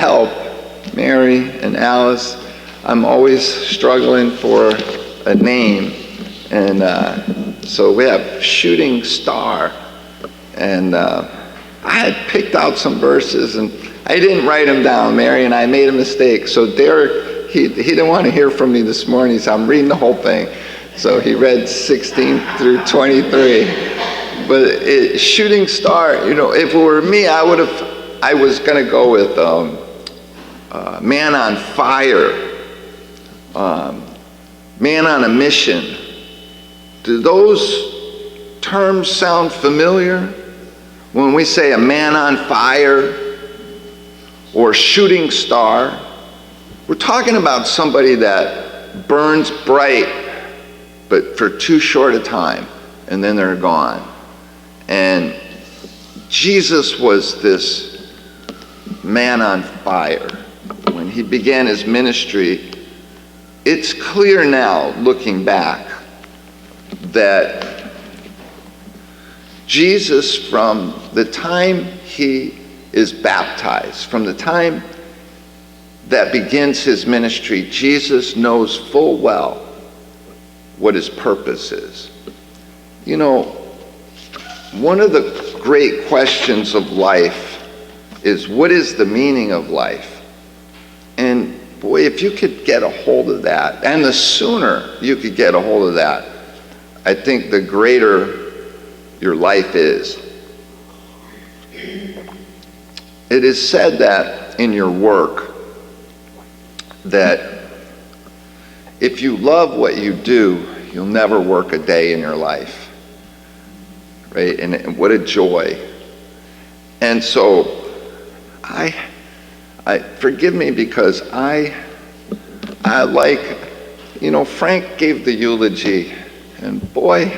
help Mary and Alice. I'm always struggling for a name, and so we have Shooting Star, and I had picked out some verses, and I didn't write them down. Mary and I made a mistake, so Derek, he didn't want to hear from me this morning, so I'm reading the whole thing. So he read 16 through 23. But Shooting Star, if it were me, I was going to go with Man on Fire, Man on a Mission. Do those terms sound familiar? When we say a man on fire or shooting star, we're talking about somebody that burns bright, but for too short a time, and then they're gone. And Jesus was this man on fire. When he began his ministry, it's clear now, looking back, that Jesus, from the time he is baptized, from the time that begins his ministry, Jesus knows full well what his purpose is. One of the great questions of life is, what is the meaning of life? And boy, if you could get a hold of that, and the sooner you could get a hold of that, I think the greater your life is. It is said that in your work, that if you love what you do, you'll never work a day in your life. Right? And what a joy. And so I forgive me, because I like, Frank gave the eulogy, and boy,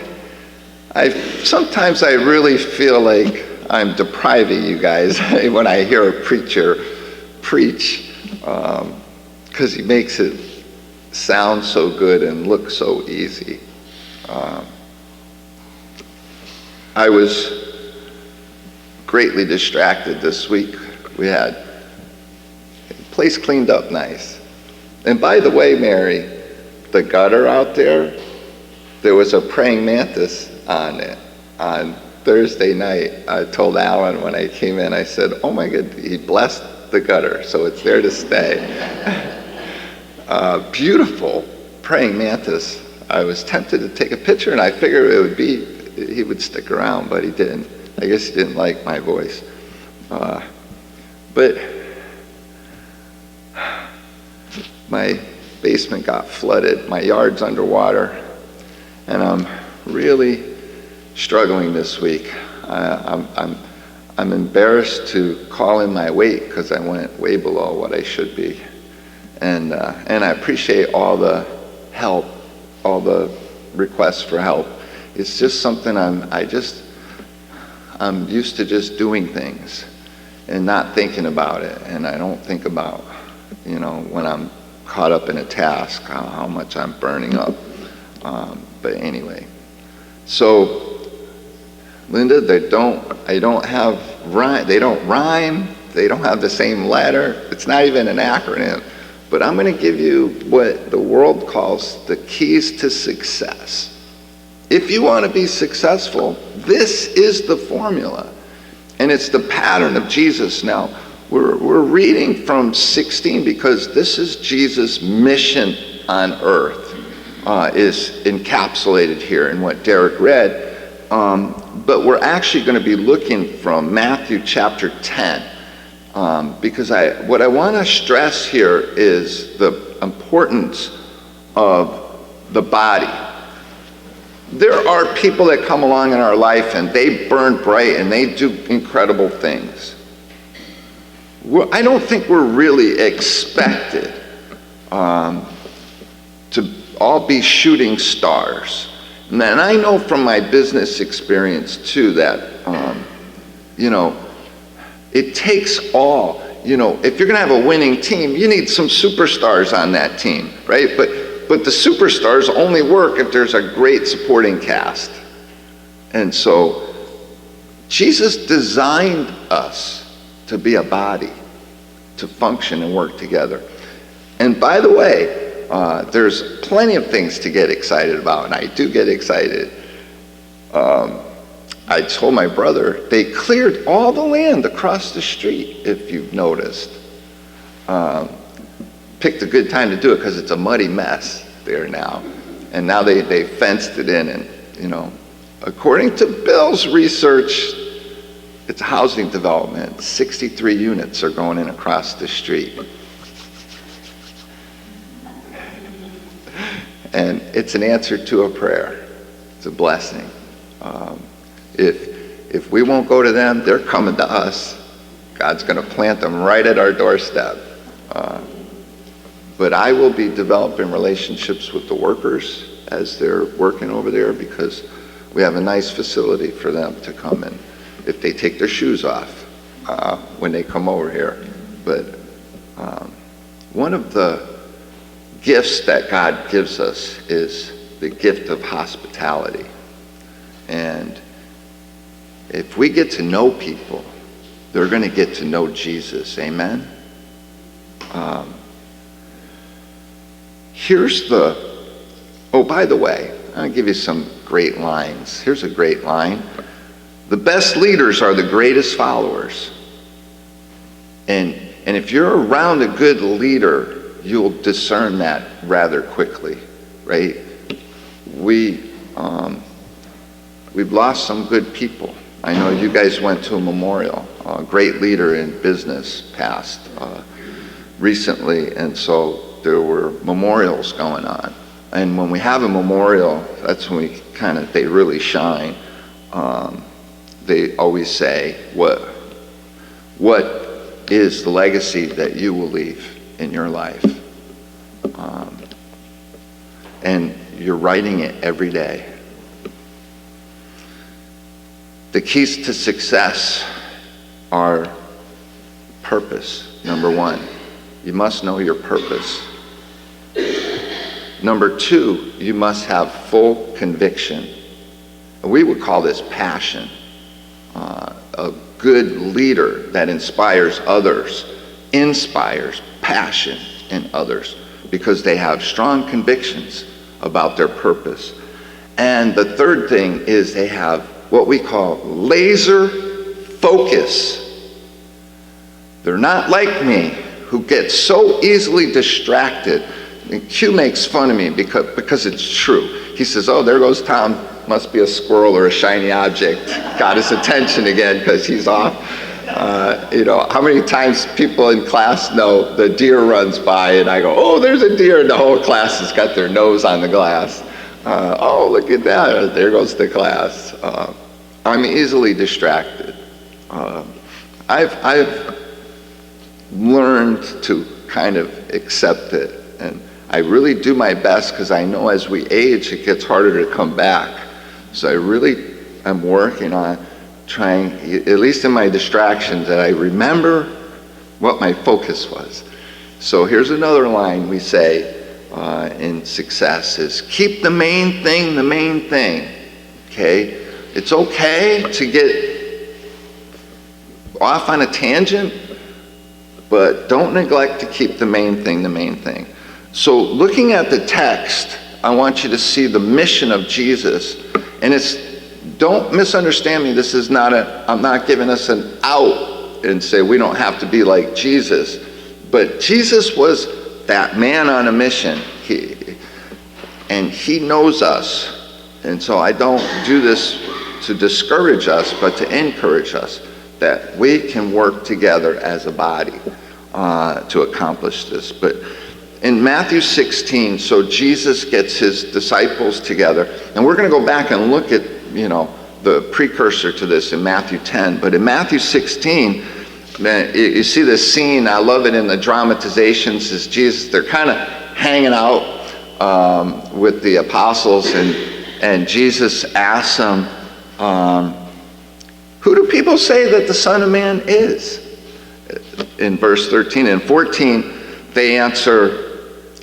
sometimes I really feel like I'm depriving you guys when I hear a preacher preach, because he makes it sound so good and look so easy. I was greatly distracted this week. We had the place cleaned up nice. And by the way, Mary, the gutter out there was a praying mantis on it on Thursday night. I told Alan when I came in, I said, oh my God, he blessed the gutter, so it's there to stay. Beautiful praying mantis. I was tempted to take a picture, and I figured he would stick around, but he didn't. I guess he didn't like my voice. But my basement got flooded. My yard's underwater, and I'm really struggling this week. I'm embarrassed to call in my weight, because I went way below what I should be. And I appreciate all the help, all the requests for help. It's just something I'm used to just doing things and not thinking about it. And I don't think about, when I'm caught up in a task, how much I'm burning up. But anyway, so Linda, they don't rhyme. They don't have the same letter. It's not even an acronym. But I'm going to give you what the world calls the keys to success. If you want to be successful, this is the formula. And it's the pattern of Jesus. Now, we're reading from 16 because this is Jesus' mission on earth, is encapsulated here in what Derek read. But we're actually going to be looking from Matthew chapter 10. Because what I want to stress here is the importance of the body. There are people that come along in our life and they burn bright and they do incredible things. I don't think we're really expected to all be shooting stars. And I know from my business experience too that, it takes all. If you're going to have a winning team, you need some superstars on that team, right? But the superstars only work if there's a great supporting cast. And so Jesus designed us to be a body, to function and work together. And by the way, there's plenty of things to get excited about, and I do get excited. I told my brother, they cleared all the land across the street, if you've noticed. Picked a good time to do it because it's a muddy mess there now. And now they fenced it in, and, you know, according to Bill's research, it's a housing development. 63 units are going in across the street. And it's an answer to a prayer. It's a blessing. If we won't go to them, they're coming to us. God's going to plant them right at our doorstep. But I will be developing relationships with the workers as they're working over there, because we have a nice facility for them to come in if they take their shoes off when they come over here. But one of the gifts that God gives us is the gift of hospitality. And if we get to know people, they're going to get to know Jesus. Amen? By the way, I'll give you some great lines. Here's a great line. The best leaders are the greatest followers. And if you're around a good leader, you'll discern that rather quickly, right? We've lost some good people. I know you guys went to a memorial. A great leader in business passed recently, and so there were memorials going on. And when we have a memorial, that's when they really shine. They always say, what is the legacy that you will leave in your life? And you're writing it every day. The keys to success are purpose, number one. You must know your purpose. Number two, you must have full conviction. We would call this passion. A good leader that inspires others inspires passion in others because they have strong convictions about their purpose. And the third thing is they have what we call laser focus. They're not like me, who get so easily distracted. And Q makes fun of me because it's true. He says, oh, there goes Tom. Must be a squirrel or a shiny object. Got his attention again because he's off. How many times people in class know the deer runs by and I go, oh, there's a deer, and the whole class has got their nose on the glass. Oh, look at that. There goes the class. I'm easily distracted. I've learned to kind of accept it. And I really do my best because I know as we age, it gets harder to come back. So I really am working on trying, at least in my distractions, that I remember what my focus was. So here's another line we say in success is, keep the main thing the main thing, okay? It's okay to get off on a tangent, but don't neglect to keep the main thing the main thing. So looking at the text, I want you to see the mission of Jesus. And don't misunderstand me, this is I'm not giving us an out and say we don't have to be like Jesus. But Jesus was that man on a mission. And he knows us. And so I don't do this to discourage us, but to encourage us that we can work together as a body to accomplish this. But in Matthew 16, so Jesus gets his disciples together, and we're going to go back and look at, the precursor to this in Matthew 10. But in Matthew 16, man, you see this scene, I love it in the dramatizations, is Jesus, they're kind of hanging out with the apostles, and Jesus asks them, who do people say that the Son of Man is? In verse 13 and 14, they answer,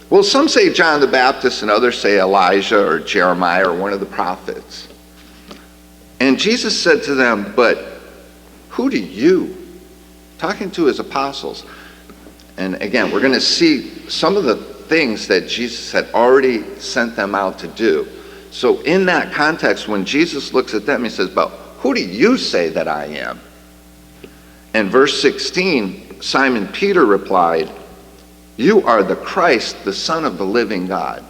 well, some say John the Baptist and others say Elijah or Jeremiah or one of the prophets. And Jesus said to them, but who do you, talking to his apostles, And again, we're going to see some of the things that Jesus had already sent them out to do. So in that context, when Jesus looks at them, he says, but who do you say that I am? And verse 16, Simon Peter replied, you are the Christ, the Son of the living God.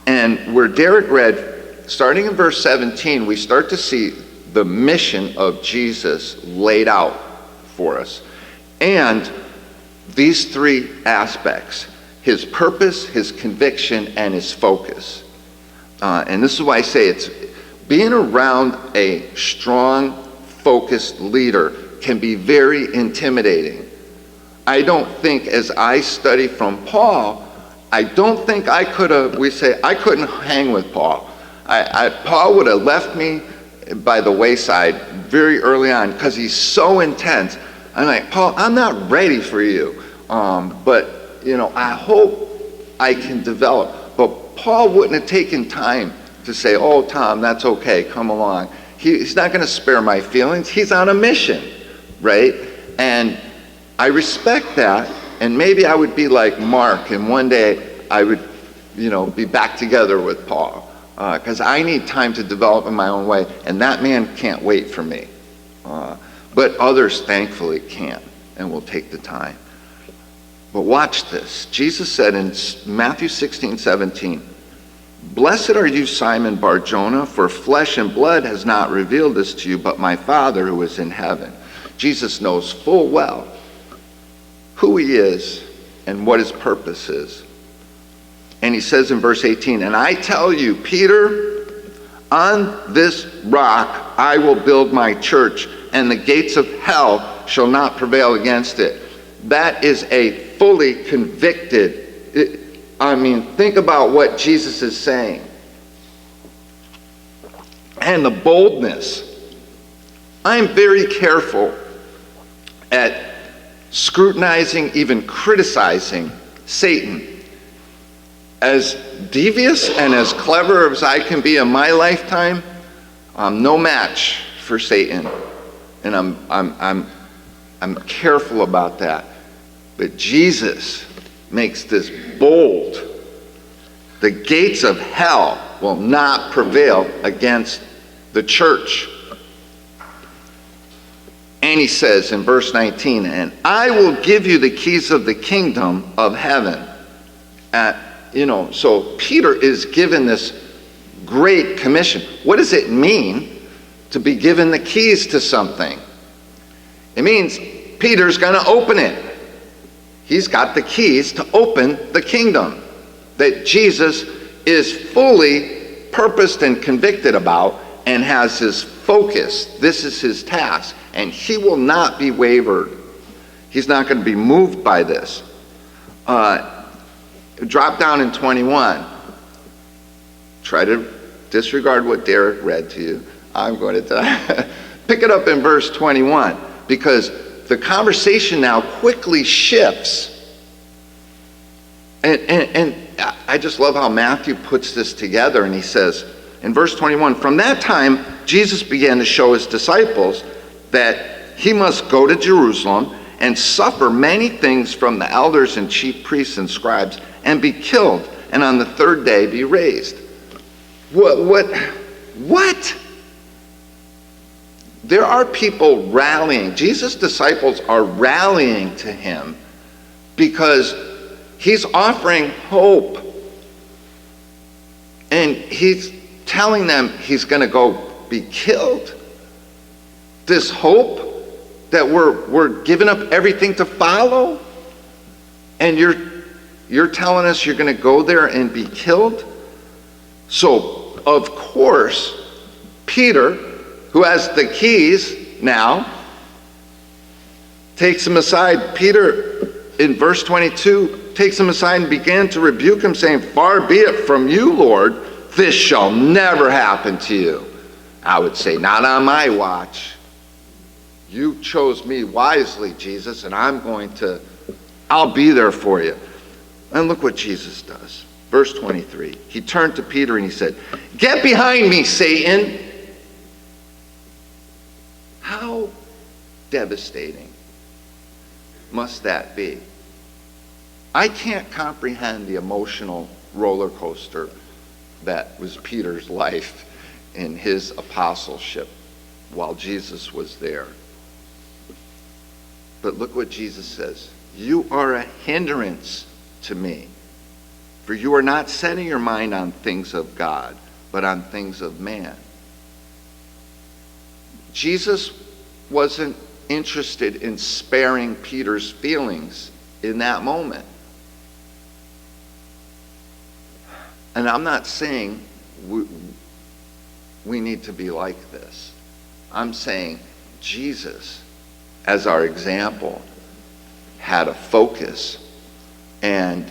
And where Derek read, starting in verse 17, we start to see the mission of Jesus laid out for us. And these three aspects: his purpose, his conviction, and his focus. And this is why I say it's being around a strong, focused leader can be very intimidating. I don't think, as I study from Paul, I don't think I could have, I couldn't hang with Paul. Paul would have left me by the wayside very early on because he's so intense. I'm like, Paul, I'm not ready for you. But, I hope I can develop. But Paul wouldn't have taken time to say, oh, Tom, that's okay, come along. He's not going to spare my feelings. He's on a mission, right? And I respect that. And maybe I would be like Mark, and one day I would, be back together with Paul. Because I need time to develop in my own way. And that man can't wait for me. But others, thankfully, can and will take the time. But watch this. Jesus said in Matthew 16:17, blessed are you, Simon Bar-Jonah, for flesh and blood has not revealed this to you, but my Father who is in heaven. Jesus knows full well who he is and what his purpose is. And he says in verse 18, and I tell you, Peter, on this rock I will build my church, and the gates of hell shall not prevail against it. That is a fully convicted, think about what Jesus is saying. And the boldness. I'm very careful at scrutinizing, even criticizing Satan. As devious and as clever as I can be in my lifetime, I'm no match for Satan. And I'm careful about that. But Jesus makes this bold. The gates of hell will not prevail against the church. And he says in verse 19, and I will give you the keys of the kingdom of heaven. So Peter is given this great commission. What does it mean to be given the keys to something? It means Peter's going to open it. He's got the keys to open the kingdom that Jesus is fully purposed and convicted about and has his focus. This is his task. And he will not be wavered. He's not going to be moved by this. Drop down in 21. Try to disregard what Derek read to you. I'm going to pick it up in verse 21, because the conversation now quickly shifts. And I just love how Matthew puts this together, and he says in verse 21, from that time Jesus began to show his disciples that he must go to Jerusalem and suffer many things from the elders and chief priests and scribes, and be killed, and on the third day be raised. What? There are people rallying. Jesus' disciples are rallying to him because he's offering hope. And he's telling them he's going to go be killed. This hope that we're giving up everything to follow, and you're telling us you're going to go there and be killed? So, of course, Peter, who has the keys now, takes him aside. Peter, in verse 22, takes him aside and began to rebuke him, saying, far be it from you, Lord, this shall never happen to you. I would say, not on my watch. You chose me wisely, Jesus, and I'll be there for you. And look what Jesus does. Verse 23, he turned to Peter and he said, get behind me, Satan. How devastating must that be? I can't comprehend the emotional roller coaster that was Peter's life in his apostleship while Jesus was there. But look what Jesus says. You are a hindrance to me, for you are not setting your mind on things of God, but on things of man. Jesus wasn't interested in sparing Peter's feelings in that moment. And I'm not saying we need to be like this. I'm saying Jesus, as our example, had a focus, and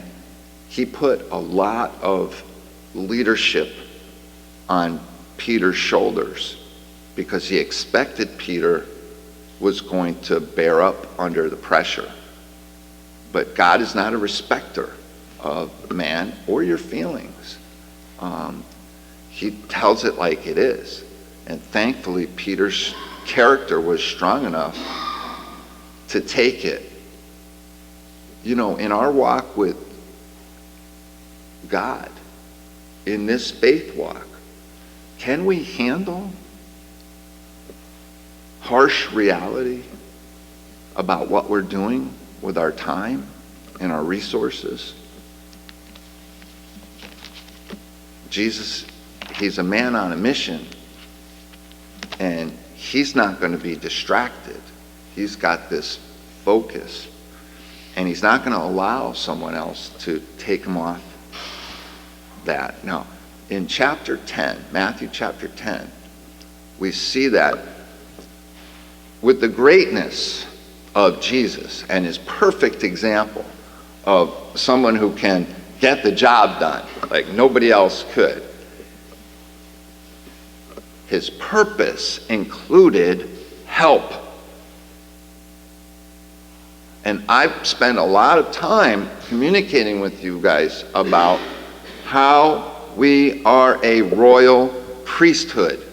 he put a lot of leadership on Peter's shoulders because he expected Peter was going to bear up under the pressure. But God is not a respecter of man or your feelings. He tells it like it is. And thankfully, Peter's character was strong enough to take it. You know, in our walk with God, in this faith walk, can we handle harsh reality about what we're doing with our time and our resources? Jesus, he's a man on a mission, and he's not going to be distracted. He's got this focus, and he's not going to allow someone else to take him off that. Now, in chapter 10, Matthew chapter 10, we see that with the greatness of Jesus and his perfect example of someone who can get the job done like nobody else could, his purpose included help. And I've spent a lot of time communicating with you guys about how we are a royal priesthood.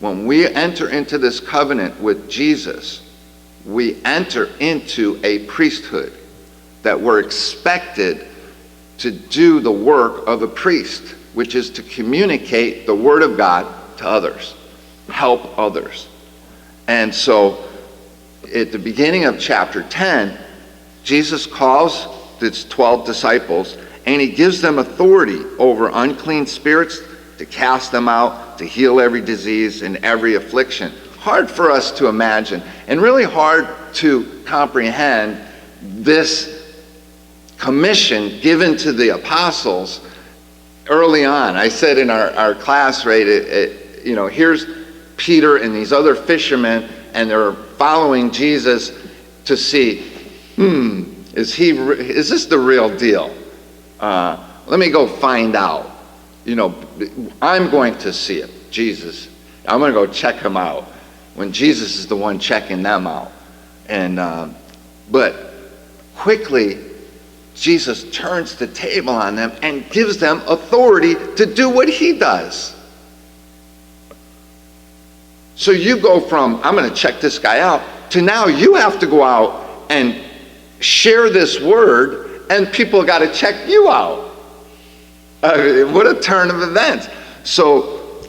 When we enter into this covenant with Jesus, we enter into a priesthood that we're expected to do the work of a priest, which is to communicate the word of God to others, help others. And so at the beginning of chapter 10, Jesus calls his 12 disciples, and he gives them authority over unclean spirits to cast them out, to heal every disease and every affliction. Hard for us to imagine, and really hard to comprehend this commission given to the apostles early on. I said in our class, right, here's Peter and these other fishermen, and they're following Jesus to see, is this the real deal? Let me go find out. I'm going to see it, Jesus. I'm going to go check him out when Jesus is the one checking them out. And but quickly, Jesus turns the table on them and gives them authority to do what he does. So you go from, I'm going to check this guy out, to now you have to go out and share this word, and people got to check you out. What a turn of events. So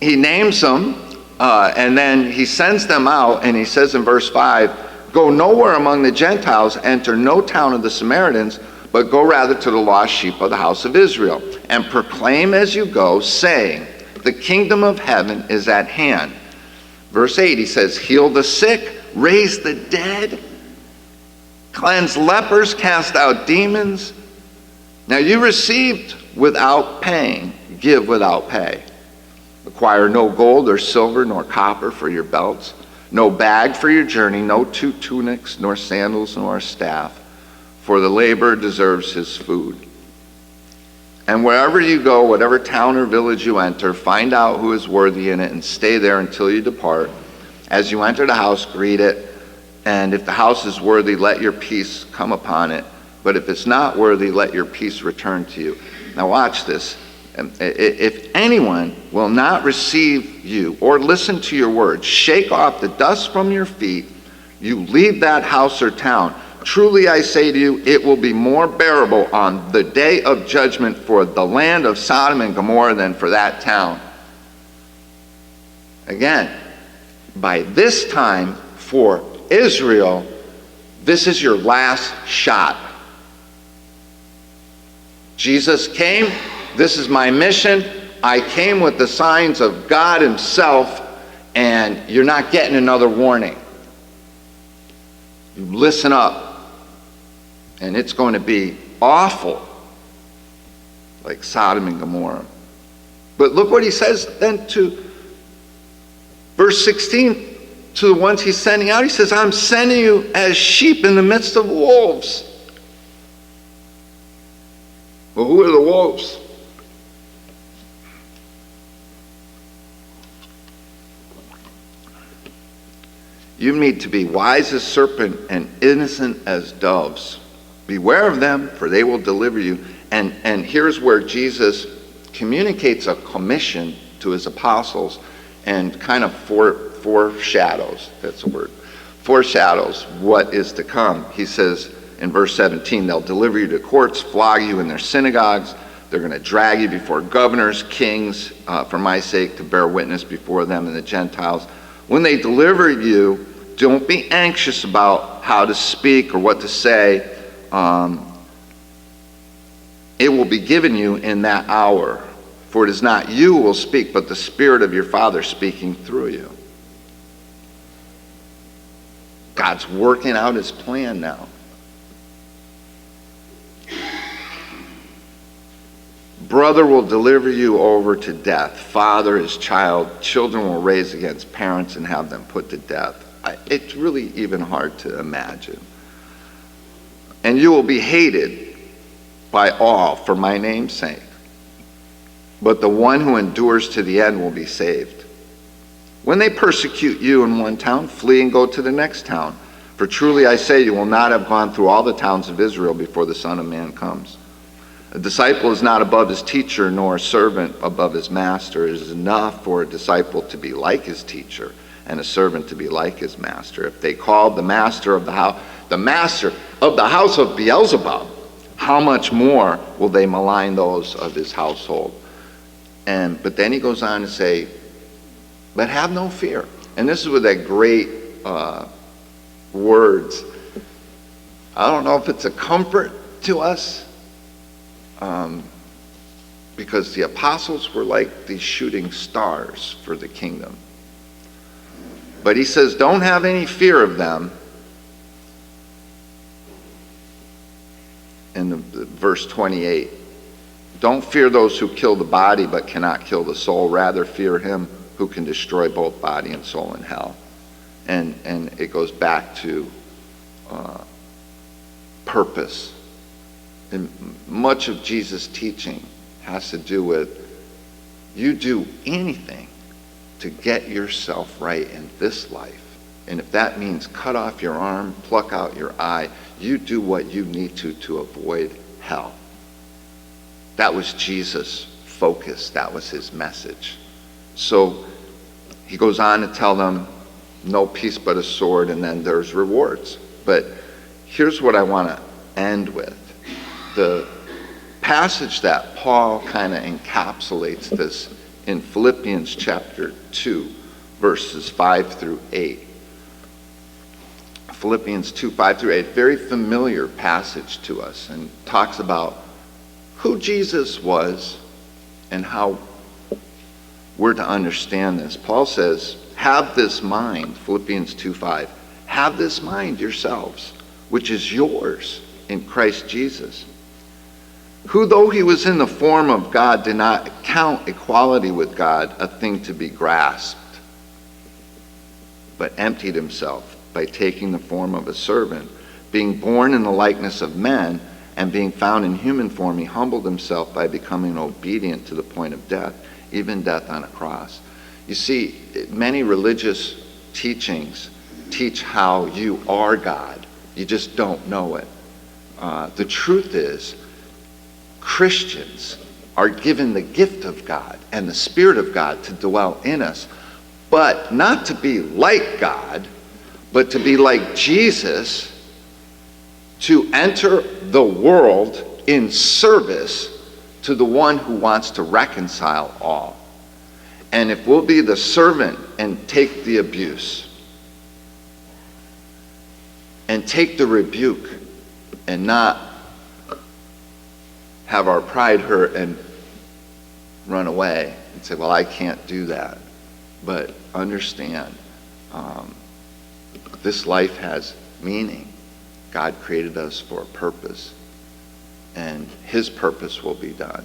he names them, and then he sends them out, and he says in verse 5, go nowhere among the Gentiles, enter no town of the Samaritans, but go rather to the lost sheep of the house of Israel, and proclaim as you go, saying, the kingdom of heaven is at hand. Verse 8, he says, heal the sick, raise the dead, cleanse lepers, cast out demons. Now you received without paying, give without pay. Acquire no gold or silver nor copper for your belts, no bag for your journey, no 2 tunics, nor sandals, nor a staff, for the laborer deserves his food. And wherever you go, whatever town or village you enter, find out who is worthy in it and stay there until you depart. As you enter the house, greet it, and if the house is worthy, let your peace come upon it. But if it's not worthy, let your peace return to you. Now watch this. If anyone will not receive you or listen to your words, shake off the dust from your feet, you leave that house or town. Truly I say to you, it will be more bearable on the day of judgment for the land of Sodom and Gomorrah than for that town. Again, by this time for Israel, this is your last shot. Jesus came. This is my mission. I came with the signs of God himself, and you're not getting another warning. You listen up, and it's going to be awful, like Sodom and Gomorrah. But look what he says then to verse 16, to the ones he's sending out. He says, I'm sending you as sheep in the midst of wolves. Well, who are the wolves? You need to be wise as serpent and innocent as doves. Beware of them, for they will deliver you. And here's where Jesus communicates a commission to his apostles and kind of foreshadows, that's the word, foreshadows what is to come. He says in verse 17, they'll deliver you to courts, flog you in their synagogues. They're going to drag you before governors, kings, for my sake, to bear witness before them and the Gentiles. When they deliver you, don't be anxious about how to speak or what to say. It will be given you in that hour. For it is not you who will speak, but the Spirit of your Father speaking through you. God's working out his plan now. Brother will deliver you over to death. Father his child. Children will raise against parents and have them put to death. It's really even hard to imagine. And you will be hated by all for my name's sake. But the one who endures to the end will be saved. When they persecute you in one town, flee and go to the next town. For truly I say, you will not have gone through all the towns of Israel before the Son of Man comes. A disciple is not above his teacher, nor a servant above his master. It is enough for a disciple to be like his teacher, and a servant to be like his master. If they called the master of the house of Beelzebub, how much more will they malign those of his household? But then he goes on to say, but have no fear. And this is with that great words. I don't know if it's a comfort to us, because the apostles were like these shooting stars for the kingdom. But he says, don't have any fear of them. In verse 28, don't fear those who kill the body but cannot kill the soul. Rather fear him who can destroy both body and soul in hell. And it goes back to purpose. And much of Jesus' teaching has to do with, you do anything to get yourself right in this life. And if that means cut off your arm, pluck out your eye, you do what you need to avoid hell. That was Jesus' focus. That was his message. So he goes on to tell them, no peace but a sword, and then there's rewards. But here's what I want to end with. The passage that Paul kind of encapsulates this in Philippians chapter 2, verses 5 through 8. Philippians 2, 5 through 8, very familiar passage to us, and talks about who Jesus was and how we're to understand this. Paul says, have this mind, Philippians 2, 5, have this mind yourselves, which is yours in Christ Jesus, who though he was in the form of God did not count equality with God a thing to be grasped, but emptied himself by taking the form of a servant, being born in the likeness of men, and being found in human form, he humbled himself by becoming obedient to the point of death, even death on a cross. You see, many religious teachings teach how you are God. You just don't know it. The truth is, Christians are given the gift of God and the Spirit of God to dwell in us, but not to be like God, but to be like Jesus to enter the world in service to the one who wants to reconcile all. And if we'll be the servant and take the abuse, and take the rebuke, and not have our pride hurt and run away and say, well, I can't do that. But understand, this life has meaning. God created us for a purpose, and his purpose will be done.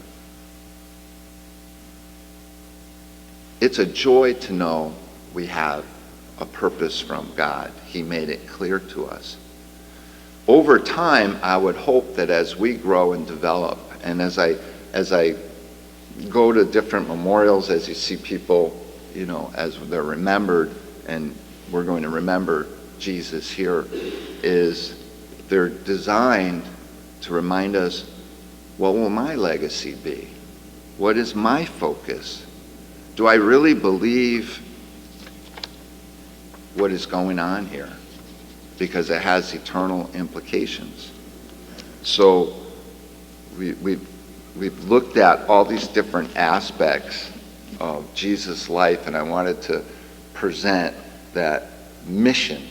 It's a joy to know we have a purpose from God. He made it clear to us. Over time, I would hope that as we grow and develop, and as I go to different memorials, as you see people, as they're remembered, and we're going to remember Jesus here, is they're designed to remind us, what will my legacy be? What is my focus? Do I really believe what is going on here? Because it has eternal implications. So we've looked at all these different aspects of Jesus' life, and I wanted to present that mission.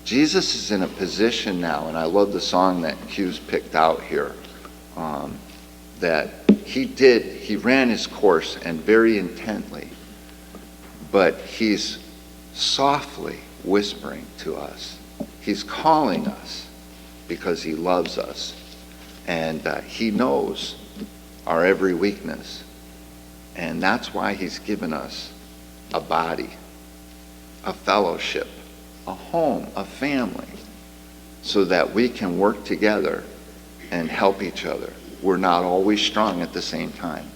Jesus is in a position now, and I love the song that Q's picked out here, that he ran his course, and very intently, but he's softly whispering to us. He's calling us because he loves us, and he knows our every weakness, and that's why he's given us a body, a fellowship, a home, a family, so that we can work together and help each other. We're not always strong at the same time,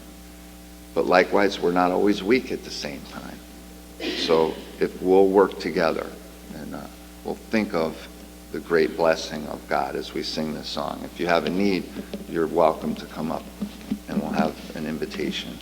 but likewise, we're not always weak at the same time. So if we'll work together, and we'll think of the great blessing of God as we sing this song. If you have a need, you're welcome to come up, and we'll have an invitation.